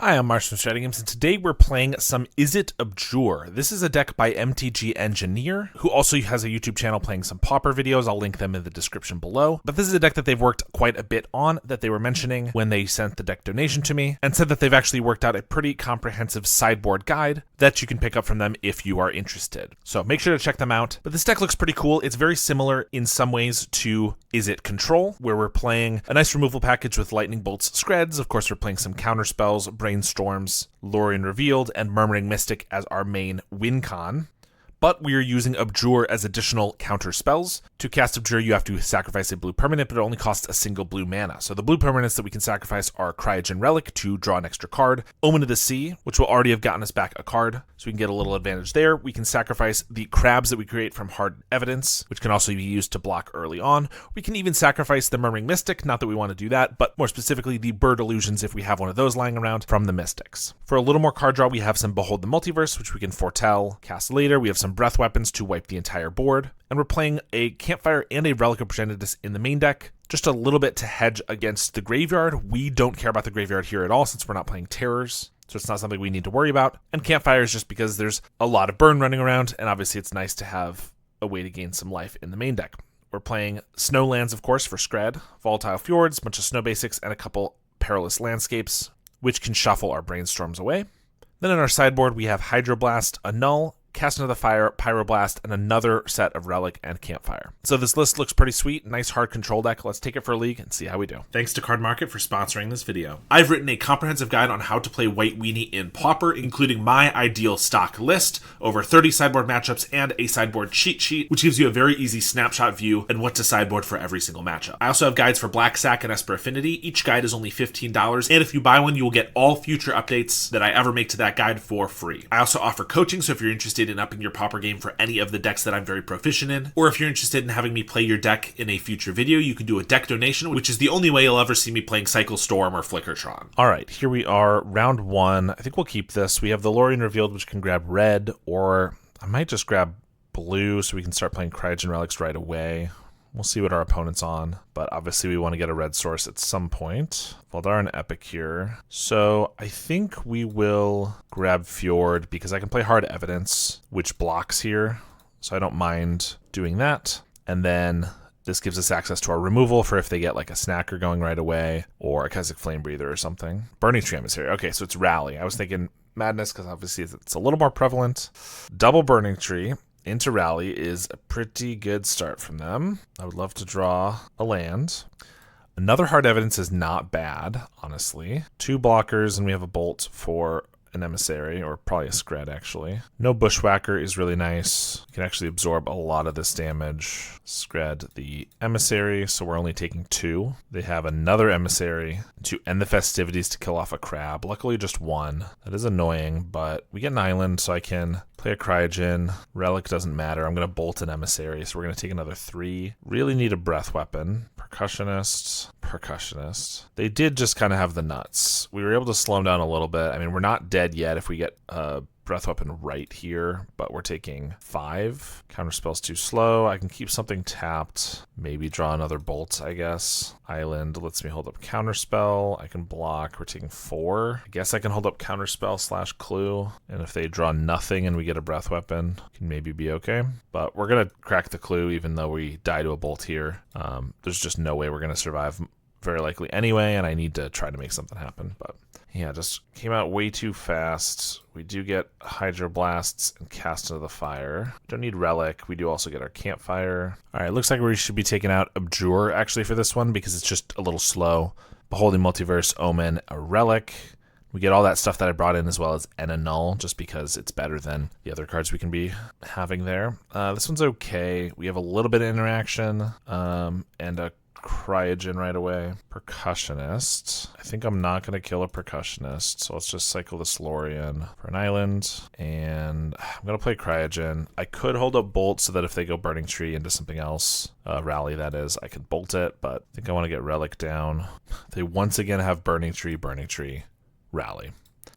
Hi, I'm Marsh from StrataGames, and today we're playing some Izzet Abjure. This is a deck by MTG Engineer, who also has a YouTube channel playing some Pauper videos. I'll link them in the description below. But this is a deck that they've worked quite a bit on, that they were mentioning when they sent the deck donation to me, and said that they've actually worked out a pretty comprehensive sideboard guide that you can pick up from them if you are interested. So make sure to check them out. But this deck looks pretty cool. It's very similar in some ways to Izzet Control, where we're playing a nice removal package with Lightning Bolts, Skreds. Of course, we're playing some Counterspells, Brainstorms, Lorien Revealed, and Murmuring Mystic as our main win con. But we are using Abjure as additional counter spells. To cast Abjure, you have to sacrifice a blue permanent, but it only costs a single blue mana. So the blue permanents that we can sacrifice are Cryogen Relic to draw an extra card, Omen of the Sea, which will already have gotten us back a card, so we can get a little advantage there. We can sacrifice the crabs that we create from Hard Evidence, which can also be used to block early on. We can even sacrifice the Murmuring Mystic, not that we want to do that, but more specifically the Bird Illusions if we have one of those lying around from the Mystics. For a little more card draw, we have some Behold the Multiverse, which we can foretell, cast later. We have some Breath Weapons to wipe the entire board, and we're playing a Campfire and a Relic of Progenitus in the main deck, just a little bit to hedge against the graveyard. We don't care about the graveyard here at all since we're not playing Terrors, so it's not something we need to worry about. And Campfire is just because there's a lot of burn running around, and obviously it's nice to have a way to gain some life in the main deck. We're playing Snowlands, of course, for Skred, Volatile Fjords, a bunch of Snow Basics, and a couple Perilous Landscapes, which can shuffle our Brainstorms away. Then in our sideboard, we have Hydroblast, Annul, Cast into the Fire, Pyroblast, and another set of Relic and Campfire. So this list looks pretty sweet. Nice hard control deck. Let's take it for a league and see how we do. Thanks to Card Market for sponsoring this video. I've written a comprehensive guide on how to play White Weenie in Pauper, including my ideal stock list, over 30 sideboard matchups, and a sideboard cheat sheet, which gives you a very easy snapshot view and what to sideboard for every single matchup. I also have guides for Black Sack and Esper Affinity. Each guide is only $15, and if you buy one, you will get all future updates that I ever make to that guide for free. I also offer coaching, so if you're interested in upping your Pauper game for any of the decks that I'm very proficient in, or if you're interested in having me play your deck in a future video, you can do a deck donation, which is the only way you'll ever see me playing Cycle Storm or Flickertron. Alright, here we are, round one. I think we'll keep this. We have the Lorien Revealed, which can grab red, or I might just grab blue so we can start playing Cryogen Relics right away. We'll see what our opponent's on, but obviously we want to get a red source at some point. Voldar and Epic here. So I think we will grab Fjord because I can play Hard Evidence, which blocks here. So I don't mind doing that. And then this gives us access to our removal for if they get like a Snacker going right away or a Keswick Flame Breather or something. Burning Tree Emissary. Okay, so it's Rally. I was thinking Madness because obviously it's a little more prevalent. Double Burning Tree into Rally is a pretty good start from them. I would love to draw a land. Another Hard Evidence is not bad, honestly. 2 blockers, and we have a Bolt for an Emissary, or probably a Skred, actually. No Bushwhacker is really nice. You can actually absorb a lot of this damage. Skred the Emissary, so we're only taking 2. They have another Emissary to end the festivities to kill off a crab. Luckily, just 1. That is annoying, but we get an island, so I can play a Cryogen. Relic doesn't matter. I'm going to Bolt an Emissary, so we're going to take another 3. Really need a Breath Weapon. Percussionist. They did just kind of have the nuts. We were able to slow them down a little bit. I mean, we're not dead yet if we get a Breath Weapon right here, but we're taking 5. Counterspell's too slow. I can keep something tapped. Maybe draw another Bolt, I guess. Island lets me hold up Counterspell. I can block. We're taking 4. I guess I can hold up Counterspell / Clue. And if they draw nothing and we get a Breath Weapon, can maybe be okay. But we're going to crack the Clue even though we die to a Bolt here. There's just no way we're going to survive very likely anyway, and I need to try to make something happen. But yeah, just came out way too fast. We do get Hydroblasts and Cast into the Fire. Don't need Relic. We do also get our Campfire. All right, looks like we should be taking out Abjure actually for this one because it's just a little slow. Beholding Multiverse, Omen, a Relic. We get all that stuff that I brought in as well as an Annul, just because it's better than the other cards we can be having there. This one's okay. We have a little bit of interaction and a Cryogen right away. Percussionist. I think I'm not going to kill a Percussionist, so let's just cycle this Lorien for an island, and I'm going to play Cryogen. I could hold up Bolt so that if they go Burning Tree into something else, Rally that is, I could Bolt it, but I think I want to get Relic down. They once again have Burning Tree, Rally.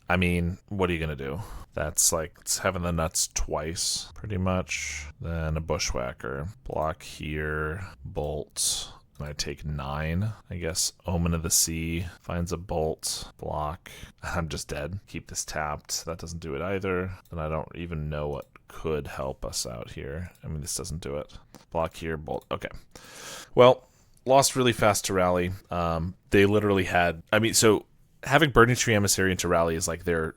I mean, what are you going to do? That's like it's having the nuts twice, pretty much. Then a Bushwhacker. Block here, Bolt. And I take 9, I guess. Omen of the Sea finds a bolt, block. I'm just dead. Keep this tapped. That doesn't do it either. And I don't even know what could help us out here. I mean, this doesn't do it. Block here, bolt. Okay. Well, lost really fast to rally. They literally had, I mean, so having Burning Tree Emissary into rally is like their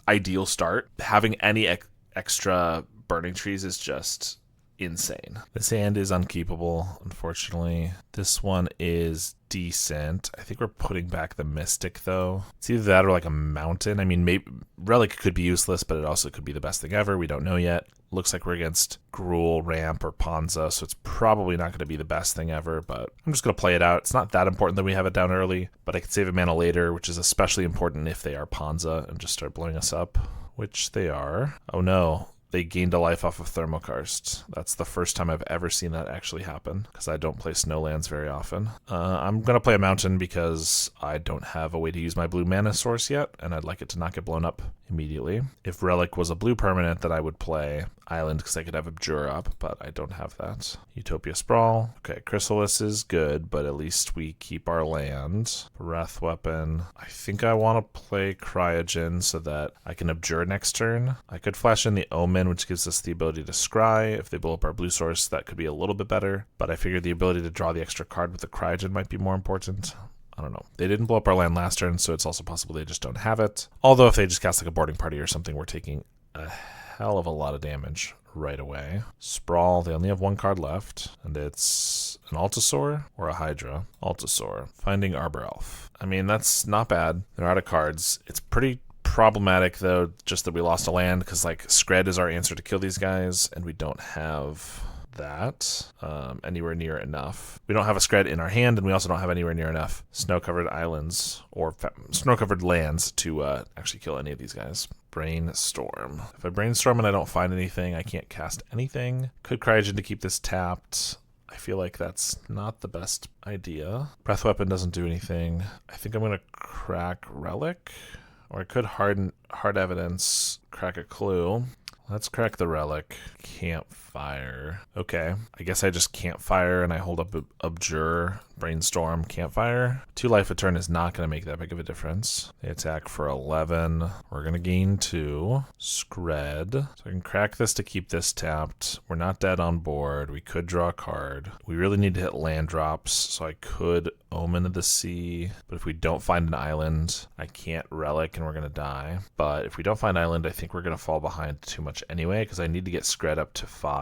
ideal start. Having any extra Burning Trees is just insane. This hand is unkeepable, unfortunately. This one is decent. I think we're putting back the Mystic, though. It's either that or like a Mountain. I mean, maybe Relic could be useless, but it also could be the best thing ever. We don't know yet. Looks like we're against Gruul, Ramp, or Ponza, so it's probably not going to be the best thing ever, but I'm just going to play it out. It's not that important that we have it down early, but I can save a mana later, which is especially important if they are Ponza and just start blowing us up, which they are. Oh no. They gained a life off of Thermokarst. That's the first time I've ever seen that actually happen, because I don't play Snowlands very often. I'm going to play a Mountain because I don't have a way to use my blue mana source yet, and I'd like it to not get blown up immediately. If Relic was a blue permanent, then I would play Island because I could have Abjure up, but I don't have that. Utopia Sprawl. Okay, Chrysalis is good, but at least we keep our land. Breath Weapon. I think I want to play Cryogen so that I can Abjure next turn. I could flash in the Omen, which gives us the ability to scry. If they blow up our blue source, that could be a little bit better, but I figured the ability to draw the extra card with the Cryogen might be more important. I don't know. They didn't blow up our land last turn, so it's also possible they just don't have it. Although if they just cast like a boarding party or something, we're taking a hell of a lot of damage right away. Sprawl, they only have 1 card left, and it's an Altasaur or a Hydra. Altasaur. Finding Arbor Elf. I mean, that's not bad. They're out of cards. It's pretty problematic, though, just that we lost a land, because like Skred is our answer to kill these guys, and we don't have that anywhere near enough. We don't have a Skred in our hand, and we also don't have anywhere near enough snow-covered islands or snow-covered lands to actually kill any of these guys. Brainstorm. If I brainstorm and I don't find anything, I can't cast anything. Could Cryogen to keep this tapped. I feel like that's not the best idea. Breath Weapon doesn't do anything. I think I'm going to crack Relic, or I could hard evidence, crack a Clue. Let's crack the Relic. Campfire. Okay, I guess I just Campfire and I hold up Abjure, Brainstorm, Campfire. 2 life a turn is not going to make that big of a difference. They attack for 11. We're going to gain 2. Skred. So I can crack this to keep this tapped. We're not dead on board. We could draw a card. We really need to hit land drops, so I could Omen of the Sea. But if we don't find an island, I can't Relic and we're going to die. But if we don't find island, I think we're going to fall behind too much anyway, because I need to get Skred up to 5.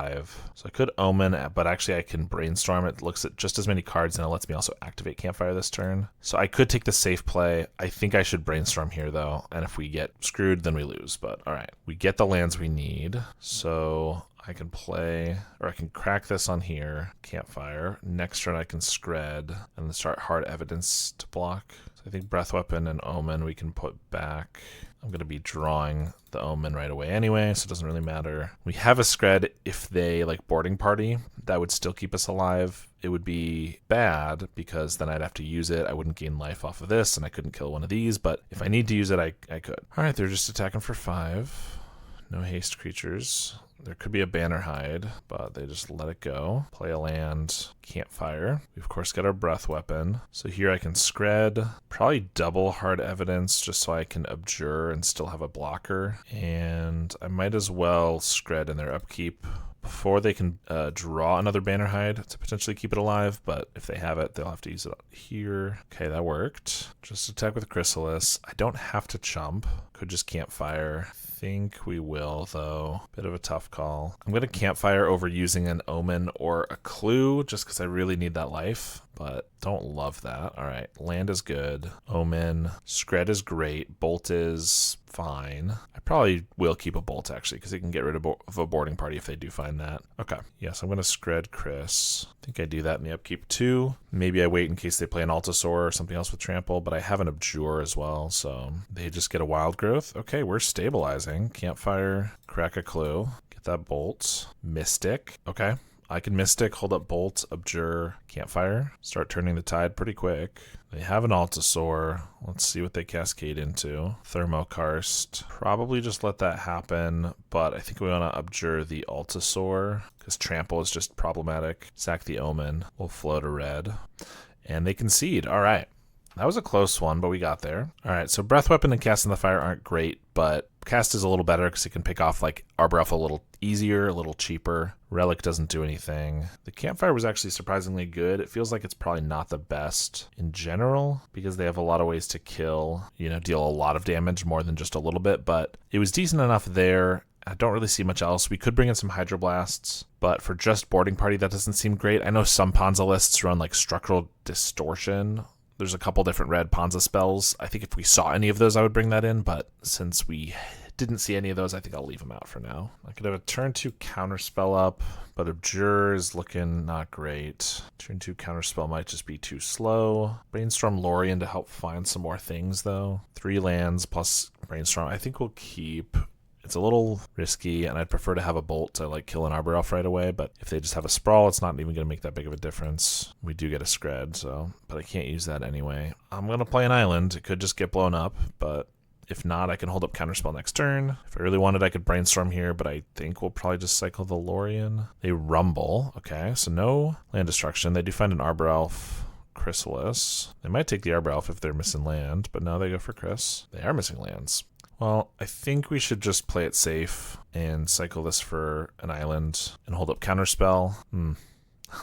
So I could Omen, but actually I can Brainstorm. It looks at just as many cards, and it lets me also activate Campfire this turn. So I could take the safe play. I think I should Brainstorm here, though, and if we get screwed, then we lose. But all right, we get the lands we need. So I can play, or I can crack this on here, Campfire. Next turn I can Skred, and then start hard evidence to block. So I think Breath Weapon and Omen we can put back. I'm going to be drawing the Omen right away anyway, so it doesn't really matter. We have a Skred. If they like boarding party, that would still keep us alive. It would be bad because then I'd have to use it. I wouldn't gain life off of this, and I couldn't kill one of these, but if I need to use it, I could. All right, they're just attacking for 5. No haste creatures. There could be a Banner Hide, but they just let it go. Play a land, Campfire. We, of course, get our Breath Weapon. So here I can Skred, probably double hard evidence just so I can Abjure and still have a blocker. And I might as well Skred in their upkeep before they can draw another Banner Hide to potentially keep it alive, but if they have it, they'll have to use it here. Okay, that worked. Just attack with Chrysalis. I don't have to chump. Could just Campfire. Think we will, though. Bit of a tough call. I'm going to Campfire over using an Omen or a Clue just because I really need that life, but don't love that. All right, land is good. Omen. Skred is great. Bolt is fine. I probably will keep a Bolt, actually, because it can get rid of a boarding party if they do find that. Okay, yes, I'm going to Skred Chris. I think I do that in the upkeep, too. Maybe I wait in case they play an Altasaur or something else with Trample, but I have an Abjure as well, so they just get a Wild Growth. Okay, we're stabilizing. Campfire, crack a Clue, get that Bolt. Mystic. Okay, I can Mystic, hold up Bolt, Abjure, Campfire, start turning the tide pretty quick. They have an Altasaur. Let's see what they cascade into. Thermokarst. Probably just let that happen, but I think we want to Abjure the Altasaur because Trample is just problematic. Sack the Omen. We'll float a red. And they concede. All right. That was a close one, but we got there. All right, so Breath Weapon and Cast in the Fire aren't great, but Cast is a little better because it can pick off like Arbor Elf a little easier, a little cheaper. Relic doesn't do anything. The Campfire was actually surprisingly good. It feels like it's probably not the best in general because they have a lot of ways to kill, deal a lot of damage more than just a little bit, but it was decent enough there. I don't really see much else. We could bring in some Hydroblasts, but for just Boarding Party, that doesn't seem great. I know some Ponza lists run like Structural Distortion. There's a couple different red Ponza spells. I think if we saw any of those, I would bring that in, but since we didn't see any of those, I think I'll leave them out for now. I could have a turn 2 Counterspell up, but Abjure is looking not great. Turn 2 Counterspell might just be too slow. Brainstorm Lorien to help find some more things, though. 3 lands plus Brainstorm. I think we'll keep. It's a little risky, and I'd prefer to have a Bolt to like kill an Arbor Elf right away, but if they just have a Sprawl, it's not even going to make that big of a difference. We do get a Skred, but I can't use that anyway. I'm going to play an Island. It could just get blown up, but if not, I can hold up Counterspell next turn. If I really wanted, I could Brainstorm here, but I think we'll probably just cycle the Lorien. They Rumble. Okay, so no land destruction. They do find an Arbor Elf. Chrysalis. They might take the Arbor Elf if they're missing land, but now they go for Chris. They are missing lands. Well, I think we should just play it safe and cycle this for an Island and hold up Counterspell.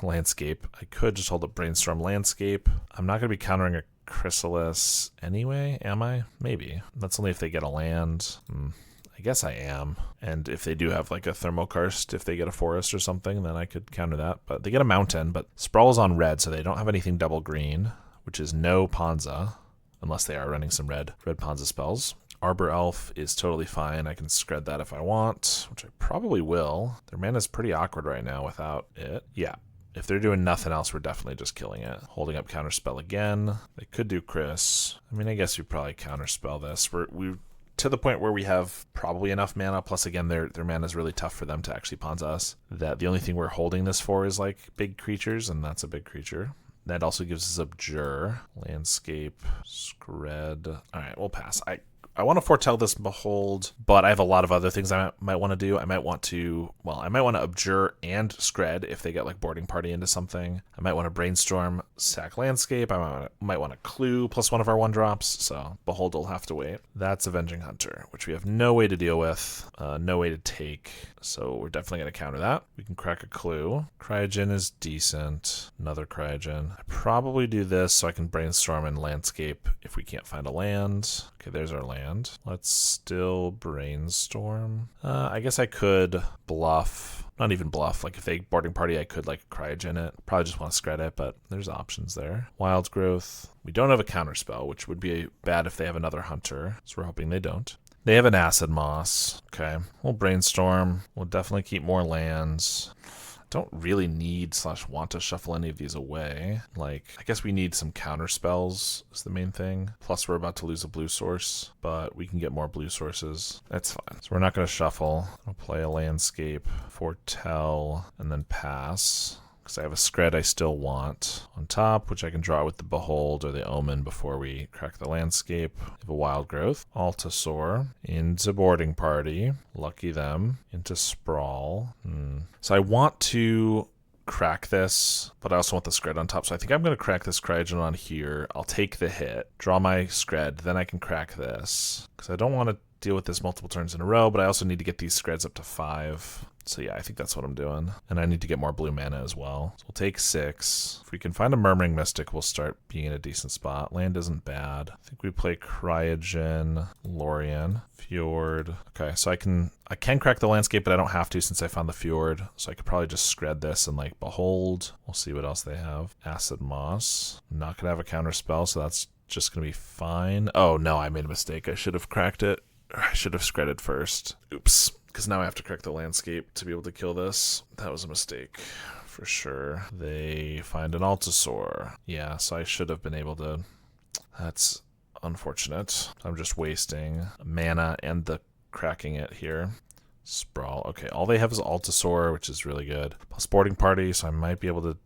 Landscape. I could just hold up Brainstorm Landscape. I'm not going to be countering a Chrysalis anyway, am I? Maybe. That's only if they get a land. I guess I am. And if they do have like a Thermokarst, if they get a forest or something, then I could counter that. But they get a mountain, but Sprawl is on red, so they don't have anything double green, which is no Ponza, unless they are running some red Ponza spells. Arbor Elf is totally fine. I can Skred that if I want, which I probably will. Their mana's pretty awkward right now without it. Yeah. If they're doing nothing else, we're definitely just killing it. Holding up Counterspell again. They could do Chris. I mean, I guess we probably Counterspell this. We're to the point where we have probably enough mana. Plus, again, their mana is really tough for them to actually Ponza us. That the only thing we're holding this for is like big creatures, and that's a big creature. That also gives us Abjure, Landscape, Skred. All right, we'll pass. I want to foretell this Behold, but I have a lot of other things I might want to do. I might want to Abjure and Skred if they get like Boarding Party into something. I might want to Brainstorm, sack Landscape. I might want to Clue plus one of our 1-drops. So Behold will have to wait. That's Avenging Hunter, which we have no way to deal with, no way to take. So we're definitely going to counter that. We can crack a Clue. Cryogen is decent. Another Cryogen. I probably do this so I can Brainstorm and Landscape if we can't find a land. Okay, there's our land. Let's still Brainstorm. I guess I could bluff. Not even bluff. Like if they Boarding Party, I could like Cryogen it. Probably just want to Skred it, but there's options there. Wild Growth. We don't have a Counterspell, which would be bad if they have another Hunter. So we're hoping they don't. They have an Acid Moss. Okay, we'll Brainstorm. We'll definitely keep more lands. Don't really need / want to shuffle any of these away. Like, I guess we need some counter spells is the main thing. Plus, we're about to lose a blue source, but we can get more blue sources. That's fine. So we're not going to shuffle. I'll play a Landscape, Foretell, and then pass. Because I have a Skred I still want on top, which I can draw with the Behold or the Omen before we crack the Landscape. I have a Wild Growth, Altasaur, into Boarding Party, lucky them, into Sprawl. So I want to crack this, but I also want the Skred on top. So I think I'm going to crack this Cryogen on here. I'll take the hit, draw my Skred, then I can crack this. Because I don't want to deal with this multiple turns in a row, but I also need to get these Skreds up to 5. So yeah, I think that's what I'm doing. And I need to get more blue mana as well. So we'll take 6. If we can find a Murmuring Mystic, we'll start being in a decent spot. Land isn't bad. I think we play Cryogen, Lorien, Fjord. Okay, so I can crack the Landscape, but I don't have to since I found the Fjord. So I could probably just Skred this and like Behold. We'll see what else they have. Acid Moss. I'm not going to have a counter spell, so that's just going to be fine. Oh no, I made a mistake. I should have cracked it. I should have Skredded first. Oops. Because now I have to crack the Landscape to be able to kill this. That was a mistake, for sure. They find an Altasaur. Yeah, so I should have been able to... That's unfortunate. I'm just wasting mana and the cracking it here. Sprawl. Okay, all they have is Altasaur, which is really good. Plus boarding party, so I might be able to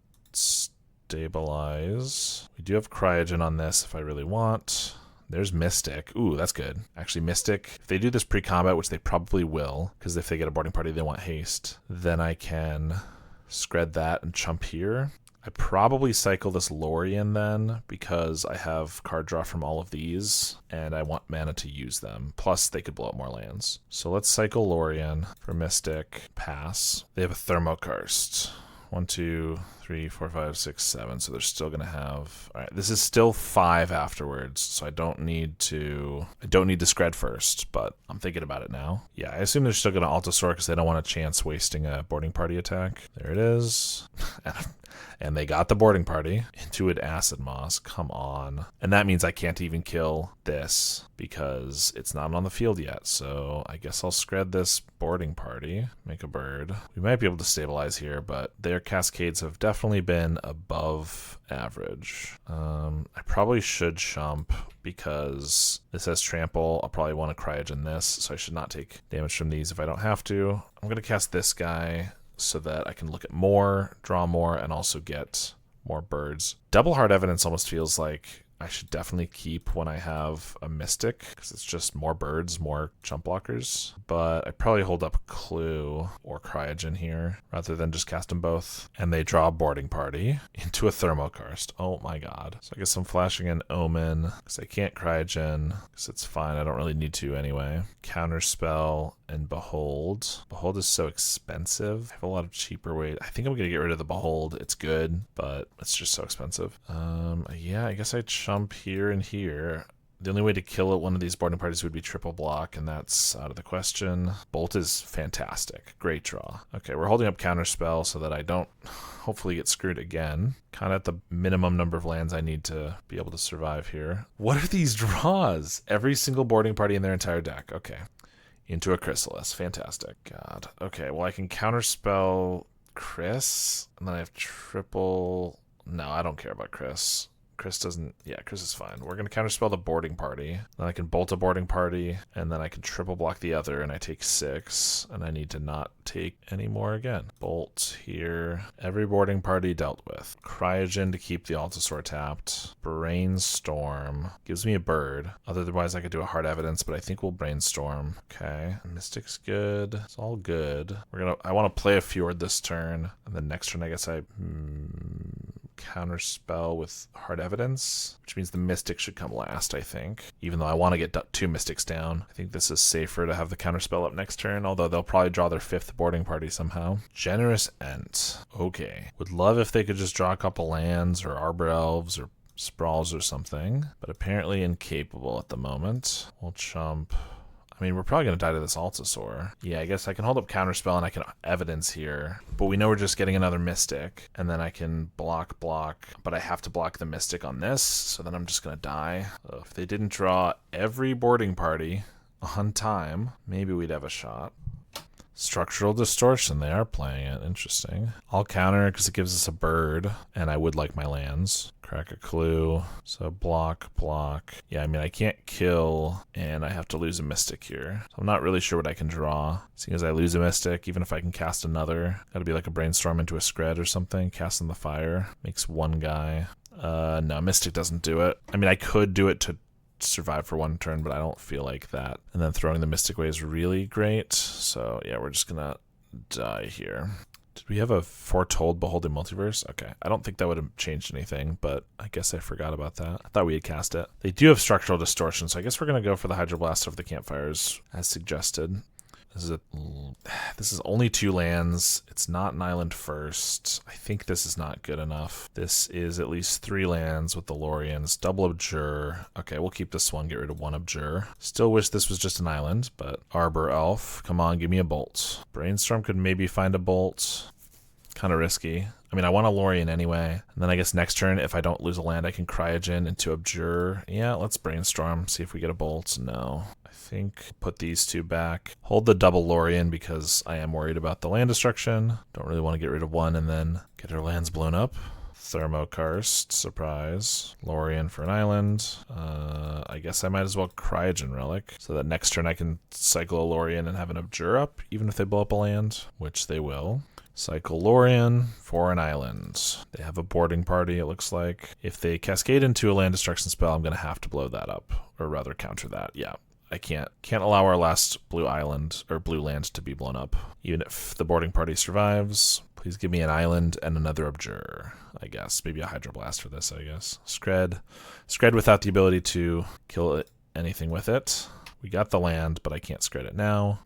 stabilize. We do have Cryogen on this if I really want. There's Mystic. Ooh, that's good. Actually, Mystic, if they do this pre-combat, which they probably will, because if they get a boarding party, they want haste, then I can Skred that and chump here. I probably cycle this Lorien then, because I have card draw from all of these, and I want mana to use them. Plus, they could blow up more lands. So let's cycle Lorien for Mystic. Pass. They have a Thermokarst. 1, 2, 3, 4, 5, 6, 7. So they're still gonna have. All right, this is still 5 afterwards, so I don't need to Skred first, but I'm thinking about it now. Yeah, I assume they're still gonna Altasaur because they don't want a chance wasting a boarding party attack. There it is. And they got the boarding party. Intuit Acid Moss, come on. And that means I can't even kill this because it's not on the field yet. So I guess I'll Skred this boarding party, make a bird. We might be able to stabilize here, but their cascades have definitely been above average. I probably should chump because this has trample. I'll probably want to Cryogen this, so I should not take damage from these if I don't have to. I'm going to cast this guy so that I can look at more, draw more, and also get more birds. Double Hard Evidence almost feels like I should definitely keep when I have a Mystic, because it's just more birds, more jump blockers. But I probably hold up Clue or Cryogen here, rather than just cast them both. And they draw a boarding party into a Thermokarst. Oh my god. So I guess I'm flashing an Omen, because I can't Cryogen, because it's fine, I don't really need to anyway. Counterspell and Behold. Behold is so expensive. I have a lot of cheaper ways. I think I'm gonna get rid of the Behold. It's good, but it's just so expensive. Yeah, I guess I chump here and here. The only way to kill one of these boarding parties would be triple block, and that's out of the question. Bolt is fantastic. Great draw. Okay, we're holding up Counterspell so that I don't hopefully get screwed again. Kind of at the minimum number of lands I need to be able to survive here. What are these draws? Every single boarding party in their entire deck. Okay. Into a Chrysalis. Fantastic. God. Okay, well I can Counterspell Chris, and then I have triple... No, I don't care about Chris. Chris doesn't... Yeah, Chris is fine. We're going to Counterspell the boarding party. Then I can bolt a boarding party, and then I can triple block the other, and I take 6, and I need to not take any more again. Bolt here. Every boarding party dealt with. Cryogen to keep the Altasaur tapped. Brainstorm. Gives me a bird. Otherwise, I could do a Hard Evidence, but I think we'll Brainstorm. Okay. Mystic's good. It's all good. I want to play a Fjord this turn, and then next turn, I guess I... Counterspell with Hard Evidence, which means the Mystic should come last, I think. Even though I want to get 2 Mystics down. I think this is safer to have the Counterspell up next turn, although they'll probably draw their 5th boarding party somehow. Generous Ent. Okay. Would love if they could just draw a couple lands, or Arbor Elves, or Sprawls or something, but apparently incapable at the moment. We'll chump... I mean, we're probably going to die to this Altasaur. Yeah, I guess I can hold up Counterspell and I can Evidence here. But we know we're just getting another Mystic. And then I can block, but I have to block the Mystic on this. So then I'm just going to die. If they didn't draw every boarding party on time, maybe we'd have a shot. Structural Distortion, they are playing it. Interesting. I'll counter because it gives us a bird, and I would like my lands. Crack a Clue. So block. Yeah, I mean, I can't kill, and I have to lose a Mystic here. So I'm not really sure what I can draw. Seeing as I lose a Mystic, even if I can cast another, gotta be like a Brainstorm into a Skred or something. Cast in the Fire. Makes one guy. No, Mystic doesn't do it. I mean, I could do it to survive for one turn, but I don't feel like that. And then throwing the Mystic away is really great. So yeah, we're just gonna die here. Did we have a Foretold Beholding Multiverse? Okay, I don't think that would have changed anything, but I guess I forgot about that. I thought we had cast it. They do have Structural Distortion, so I guess we're gonna go for the Hydroblast of the Campfires as suggested. This is only 2 lands. It's not an island first. I think this is not good enough. This is at least 3 lands with the Loriens. Double Abjure. Okay, we'll keep this one. Get rid of 1 Abjure. Still wish this was just an island, but Arbor Elf. Come on, give me a bolt. Brainstorm could maybe find a bolt. Kind of risky. I mean, I want a Lorien anyway. And then I guess next turn, if I don't lose a land, I can Cryogen into Abjure. Yeah, let's Brainstorm. See if we get a bolt. No. I think put these 2 back. Hold the double Lorien because I am worried about the land destruction. Don't really want to get rid of 1 and then get our lands blown up. Thermokarst, surprise. Lorien for an island. I guess I might as well Cryogen Relic, so that next turn I can cycle a Lorien and have an Abjure up, even if they blow up a land, which they will. Cycle Lorien for an island. They have a boarding party, it looks like. If they cascade into a land destruction spell, I'm going to have to blow that up, or rather counter that. Yeah, I can't allow our last blue island, or blue land, to be blown up. Even if the boarding party survives, please give me an island and another Abjure, I guess. Maybe a Hydroblast for this, I guess. Skred without the ability to kill anything with it. We got the land, but I can't Skred it now.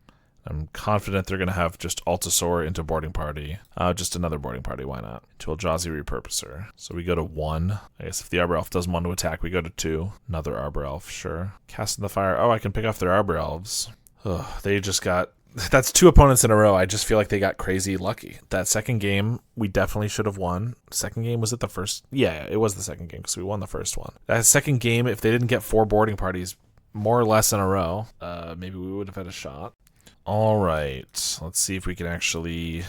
I'm confident they're going to have just Altasaur into boarding party. Just another boarding party, why not? To Eldrazi Repurposer. So we go to 1. I guess if the Arbor Elf doesn't want to attack, we go to 2. Another Arbor Elf, sure. Cast in the Fire. Oh, I can pick off their Arbor Elves. Ugh, they just got... That's 2 opponents in a row. I just feel like they got crazy lucky. That second game, we definitely should have won. Second game, was it the first? Yeah, it was the second game because we won the first one. That second game, if they didn't get 4 boarding parties more or less in a row, maybe we would have had a shot. All right, let's see if we can actually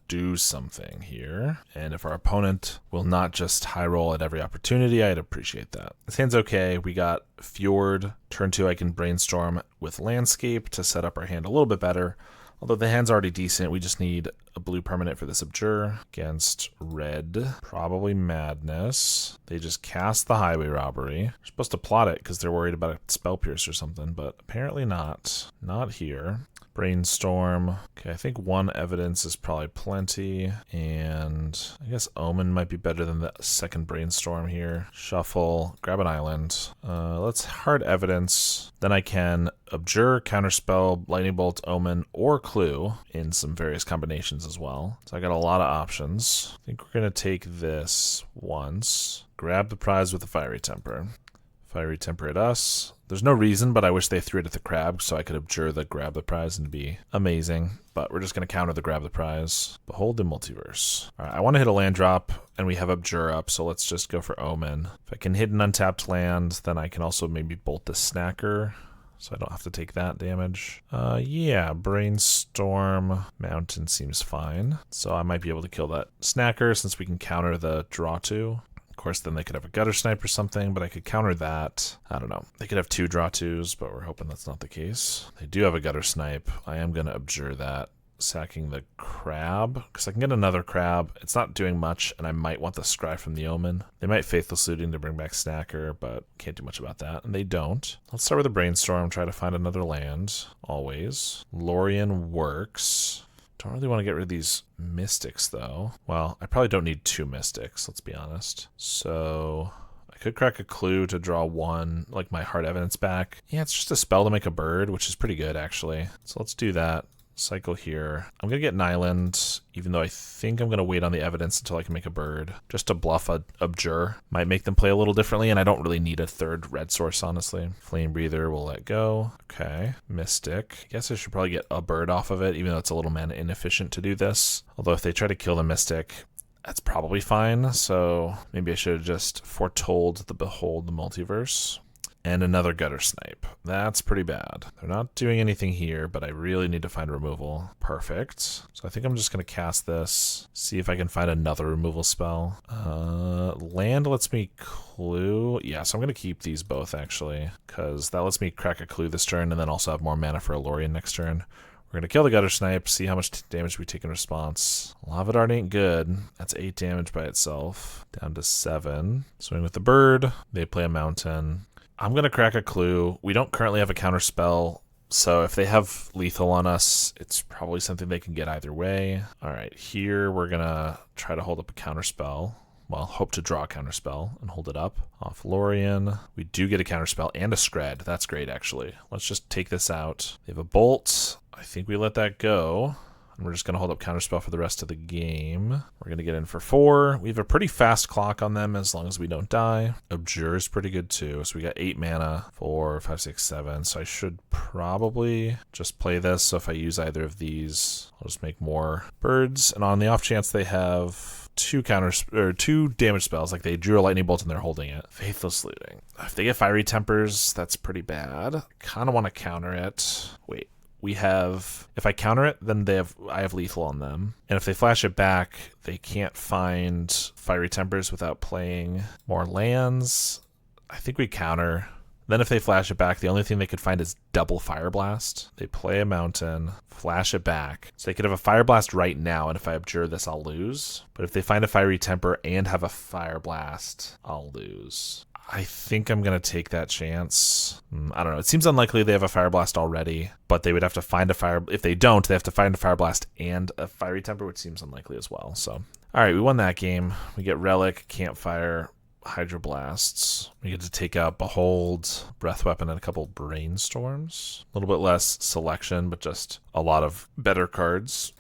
do something here. And if our opponent will not just high roll at every opportunity, I'd appreciate that. This hand's okay. We got Fjord. Turn 2, I can Brainstorm with Landscape to set up our hand a little bit better. Although the hand's already decent, we just need a blue permanent for this Abjure. Against red, probably Madness. They just cast the Highway Robbery. They're supposed to plot it because they're worried about a Spell Pierce or something, but apparently not. Not here. Brainstorm. Okay, I think 1 evidence is probably plenty, and I guess Omen might be better than the second Brainstorm here. Shuffle, grab an island. Let's hard evidence. Then I can Abjure, Counterspell, Lightning Bolt, Omen, or Clue in some various combinations as well. So I got a lot of options. I think we're going to take this once. Grab the prize with the Fiery Temper. Fiery Temper at us. There's no reason, but I wish they threw it at the crab so I could Abjure the grab the prize and be amazing. But we're just going to counter the grab the prize. Behold the Multiverse. All right, I want to hit a land drop, and we have Abjure up, so let's just go for Omen. If I can hit an untapped land, then I can also maybe bolt the Snacker, so I don't have to take that damage. Yeah, Brainstorm Mountain seems fine. So I might be able to kill that Snacker since we can counter the draw 2. Of course, then they could have a Gutter Snipe or something, but I could counter that. I don't know. They could have 2 draw 2s, but we're hoping that's not the case. They do have a Gutter Snipe. I am going to Abjure that, sacking the crab, because I can get another crab. It's not doing much, and I might want the Scry from the Omen. They might Faithless Looting to bring back Snacker, but can't do much about that, and they don't. Let's start with a Brainstorm, try to find another land, always. Lorien works. Don't really want to get rid of these Mystics, though. Well, I probably don't need 2 Mystics, let's be honest. So I could crack a Clue to draw 1, like my Hard Evidence back. Yeah, it's just a spell to make a bird, which is pretty good, actually. So let's do that. Cycle here. I'm going to get an island, even though I think I'm going to wait on the evidence until I can make a bird. Just to bluff a Abjure. Might make them play a little differently, and I don't really need a 3rd red source, honestly. Flame Breather will let go. Okay. Mystic. I guess I should probably get a bird off of it, even though it's a little mana inefficient to do this. Although if they try to kill the Mystic, that's probably fine. So maybe I should have just foretold the Behold the Multiverse. And another Gutter Snipe. That's pretty bad. They're not doing anything here, but I really need to find removal. Perfect. So I think I'm just going to cast this, see if I can find another removal spell. Land lets me Clue. Yeah, so I'm going to keep these both, actually, because that lets me crack a Clue this turn and then also have more mana for a Lorien next turn. We're going to kill the Gutter Snipe, see how much damage we take in response. Lava Dart ain't good. That's 8 damage by itself. Down to 7. Swing with the bird. They play a mountain. I'm going to crack a Clue. We don't currently have a Counterspell, so if they have lethal on us, it's probably something they can get either way. All right, here we're going to try to hold up a Counterspell. Well, hope to draw a Counterspell and hold it up. Off Lorien. We do get a Counterspell and a Skred. That's great, actually. Let's just take this out. They have a Bolt. I think we let that go. And we're just going to hold up Counterspell for the rest of the game. We're going to get in for 4. We have a pretty fast clock on them as long as we don't die. Abjure is pretty good too. So we got 8 mana, 4, 5, 6, 7. So I should probably just play this. So if I use either of these, I'll just make more birds. And on the off chance they have 2 damage spells, like they drew a Lightning Bolt and they're holding it. Faithless Looting. If they get Fiery Tempers, that's pretty bad. I kind of want to counter it. Wait. we have, if I counter it, then I have lethal on them. And if they flash it back, they can't find Fiery Tempers without playing more lands. I think we counter. Then if they flash it back, the only thing they could find is double Fire Blast. They play a mountain, flash it back. So they could have a Fire Blast right now, and if I Abjure this, I'll lose. But if they find a Fiery Temper and have a Fire Blast, I'll lose. I think I'm going to take that chance. I don't know. It seems unlikely they have a Fire Blast already, but they would have to find a Fire... If they don't, they have to find a Fire Blast and a Fiery Temper, which seems unlikely as well. So, all right, we won that game. We get Relic, Campfire, Hydroblasts. We get to take out Behold, Breath Weapon, and a couple Brainstorms. A little bit less selection, but just a lot of better cards.